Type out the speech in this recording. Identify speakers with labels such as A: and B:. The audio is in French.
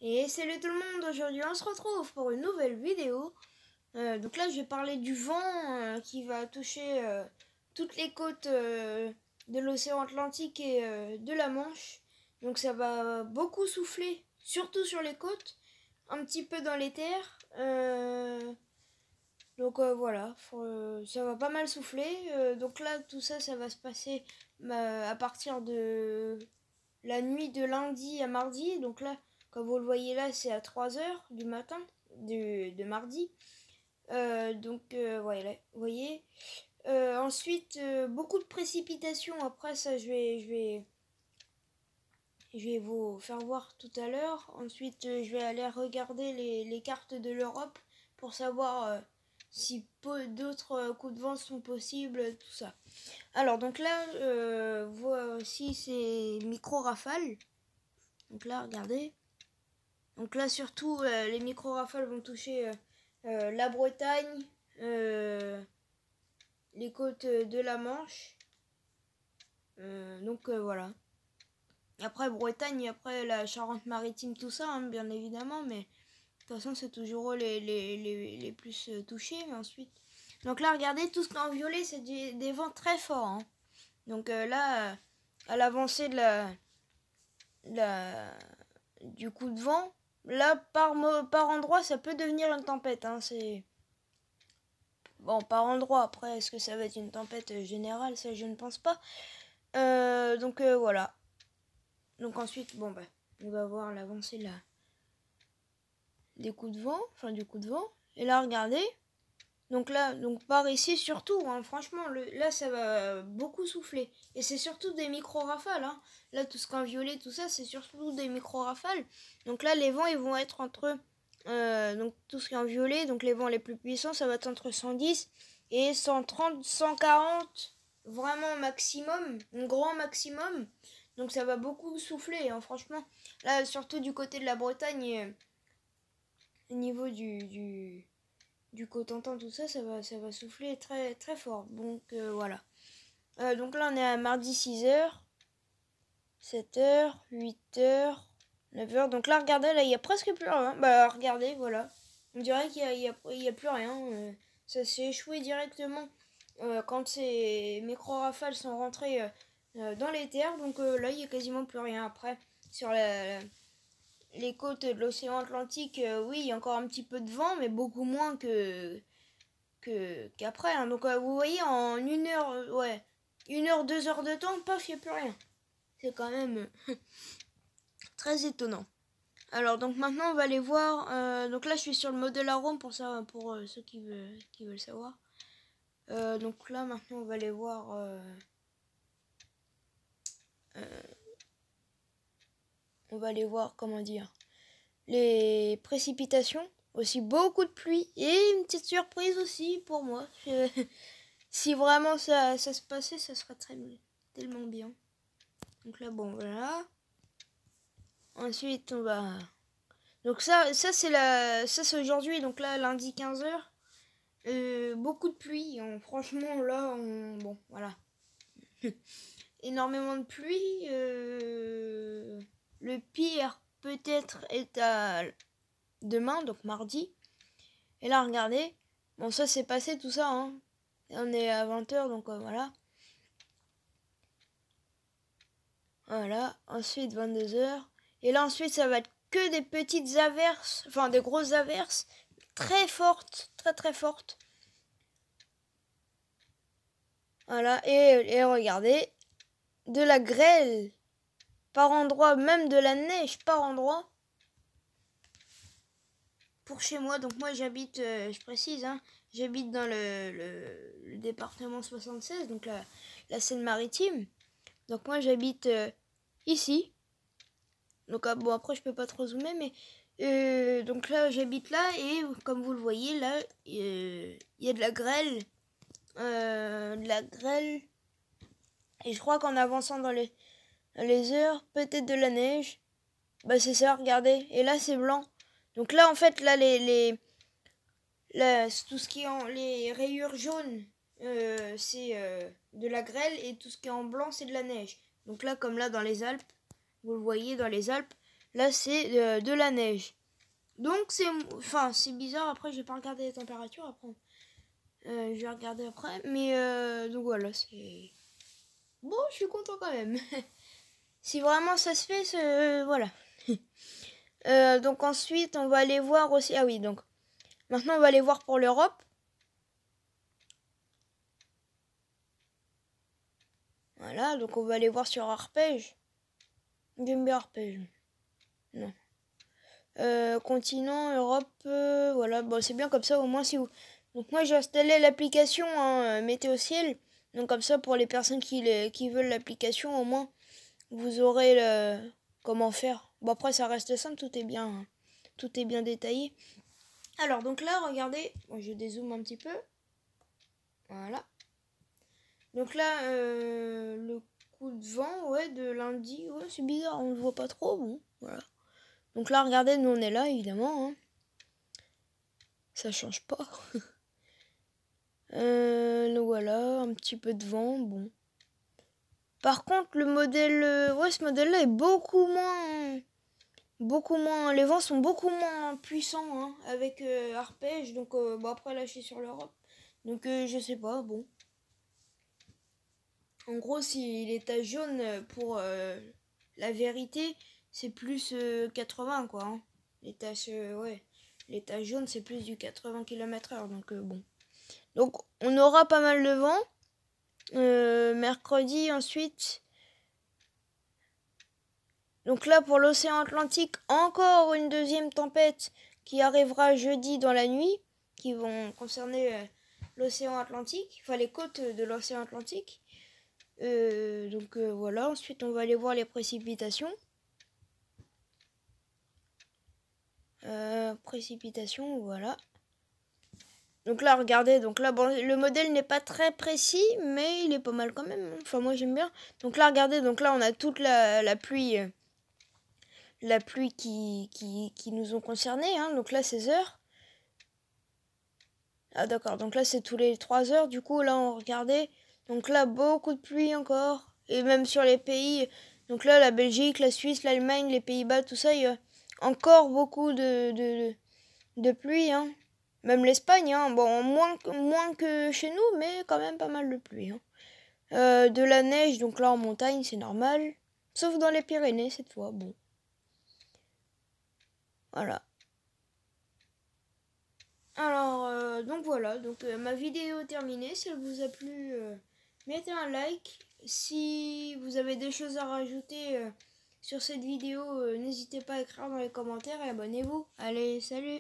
A: Et salut tout le monde, aujourd'hui on se retrouve pour une nouvelle vidéo. Donc là je vais parler du vent qui va toucher toutes les côtes de l'océan Atlantique et de la Manche. Donc ça va beaucoup souffler, surtout sur les côtes, un petit peu dans les terres. Donc voilà, ça va pas mal souffler. Donc là tout ça, ça va se passer à partir de la nuit de lundi à mardi. Donc là, comme vous le voyez là, c'est à 3 heures du matin de mardi. Voilà, vous voyez. Ensuite, beaucoup de précipitations. Après ça, je vais vous faire voir tout à l'heure. Ensuite, je vais aller regarder les cartes de l'Europe pour savoir si d'autres coups de vent sont possibles, tout ça. Alors, donc là, voici ces micro-rafales. Donc là, regardez. Donc là, surtout, les micro-rafales vont toucher la Bretagne, les côtes de la Manche. Voilà. Après Bretagne, après la Charente-Maritime, tout ça, hein, bien évidemment. Mais de toute façon, c'est toujours eux les plus touchés. Mais ensuite... Donc là, regardez, tout ce qui est en violet, c'est des vents très forts. Hein. Donc là, à l'avancée du coup de vent, là, par endroit, ça peut devenir une tempête. Hein, c'est... Bon, par endroit, après, est-ce que ça va être une tempête générale? Ça, je ne pense pas. Voilà. Donc ensuite, bon, on va voir l'avancée des coups de vent. Enfin, du coup de vent. Et là, regardez. Donc là, par ici, surtout, hein, franchement, là, ça va beaucoup souffler. Et c'est surtout des micro-rafales. Hein. Là, tout ce qu'en violet, tout ça, c'est surtout des micro-rafales. Donc là, les vents, ils vont être entre... donc tout ce qui est en violet, donc les vents les plus puissants, ça va être entre 110 et 130, 140, vraiment maximum, un grand maximum. Donc ça va beaucoup souffler, hein, franchement. Là, surtout du côté de la Bretagne, au niveau du Cotentin, tout ça, ça va souffler très, très fort. Donc voilà. Donc là, on est à mardi 6h, 7h, 8h, 9h. Donc là, regardez, là, il n'y a presque plus rien. Bah, regardez, voilà. On dirait qu'il y a plus rien. Ça s'est échoué directement quand ces micro-rafales sont rentrées dans les terres. Donc là, il n'y a quasiment plus rien. Après, sur les côtes de l'océan Atlantique, oui, il y a encore un petit peu de vent, mais beaucoup moins qu'après. Hein. Donc vous voyez, en 1 heure, 1 heure, 2 heures de temps, paf, il n'y a plus rien. C'est quand même très étonnant. Alors donc maintenant on va aller voir. Donc là je suis sur le modèle arôme pour ça, pour ceux qui veulent savoir. Donc là maintenant on va aller voir. On va aller voir comment dire les précipitations. Aussi beaucoup de pluie et une petite surprise aussi pour moi. Si vraiment ça se passait, ça serait tellement bien. Donc là bon voilà. Ensuite on va... Donc ça c'est aujourd'hui, donc là lundi 15h. Beaucoup de pluie, hein. Franchement là bon voilà. Énormément de pluie. Le pire peut-être est à demain, donc mardi. Et là regardez, bon ça c'est passé tout ça, hein. On est à 20h, donc voilà. Voilà, ensuite 22h. Et là ensuite ça va être que des petites averses, enfin des grosses averses, très fortes, très très fortes. Voilà, et regardez, de la grêle par endroit, même de la neige par endroit. Pour chez moi, donc moi j'habite, je précise, hein, j'habite dans le département 76, donc la Seine-Maritime. Donc moi j'habite ici. Donc bon après je peux pas trop zoomer, mais donc là j'habite là et comme vous le voyez là, il y a de la grêle. Et je crois qu'en avançant dans les heures, peut-être de la neige. Bah c'est ça, regardez. Et là c'est blanc. Donc là en fait là tout ce qui est en les rayures jaunes, c'est de la grêle et tout ce qui est en blanc c'est de la neige. Donc là comme là dans les Alpes, vous le voyez dans les Alpes, Là, c'est de la neige. Donc, c'est bizarre. Après, j'ai pas regardé les températures. Après, je vais regarder après. Mais, donc voilà, c'est... Bon, je suis content quand même. Si vraiment ça se fait, voilà. Donc ensuite, on va aller voir aussi... Ah oui, donc... Maintenant, on va aller voir pour l'Europe. Voilà, donc on va aller voir sur Arpège. J'aime bien Arpège. Non. Continent, Europe, voilà, bon, c'est bien comme ça, au moins si vous... Donc moi j'ai installé l'application Météo Ciel, donc comme ça pour les personnes qui veulent l'application, au moins vous aurez comment faire. Bon après ça reste simple, tout est bien détaillé. Alors donc là, regardez, bon, je dézoome un petit peu, voilà. Donc là, le coup de vent, ouais, de lundi, ouais, c'est bizarre, on ne le voit pas trop, bon, voilà. Donc là, regardez, nous on est là, évidemment. Hein. Ça change pas. Donc voilà, un petit peu de vent, bon. Par contre, le modèle... ouais, ce modèle-là est beaucoup moins... Les vents sont beaucoup moins puissants hein, avec Arpège. Donc, bon, après, là, je suis sur l'Europe. Donc, je sais pas, bon. En gros, si l'état jaune pour la vérité, c'est plus 80, quoi. Hein. L'état jaune, c'est plus du 80 km/h. Donc, bon. Donc, on aura pas mal de vent. Mercredi, ensuite. Donc là, pour l'océan Atlantique, encore une deuxième tempête qui arrivera jeudi dans la nuit, qui vont concerner l'océan Atlantique, enfin les côtes de l'océan Atlantique. Donc voilà, ensuite on va aller voir les précipitations. Précipitations, voilà. Donc là, regardez, donc là, bon, le modèle n'est pas très précis, mais il est pas mal quand même. Enfin, moi j'aime bien. Donc là, regardez, donc là, on a toute la pluie. La pluie qui nous ont concernés, hein. Donc là, 16 heures. Ah d'accord, donc là, c'est tous les 3 heures. Du coup, là, on regardait. Donc là, beaucoup de pluie encore. Et même sur les pays. Donc là, la Belgique, la Suisse, l'Allemagne, les Pays-Bas, tout ça, il y a encore beaucoup de pluie, hein. Même l'Espagne, hein. Bon, moins que chez nous, mais quand même pas mal de pluie, hein. De la neige, donc là, en montagne, c'est normal. Sauf dans les Pyrénées, cette fois, bon. Voilà. Alors, donc voilà, donc ma vidéo est terminée. Si elle vous a plu, mettez un like. Si vous avez des choses à rajouter sur cette vidéo, n'hésitez pas à écrire dans les commentaires et abonnez-vous. Allez, salut!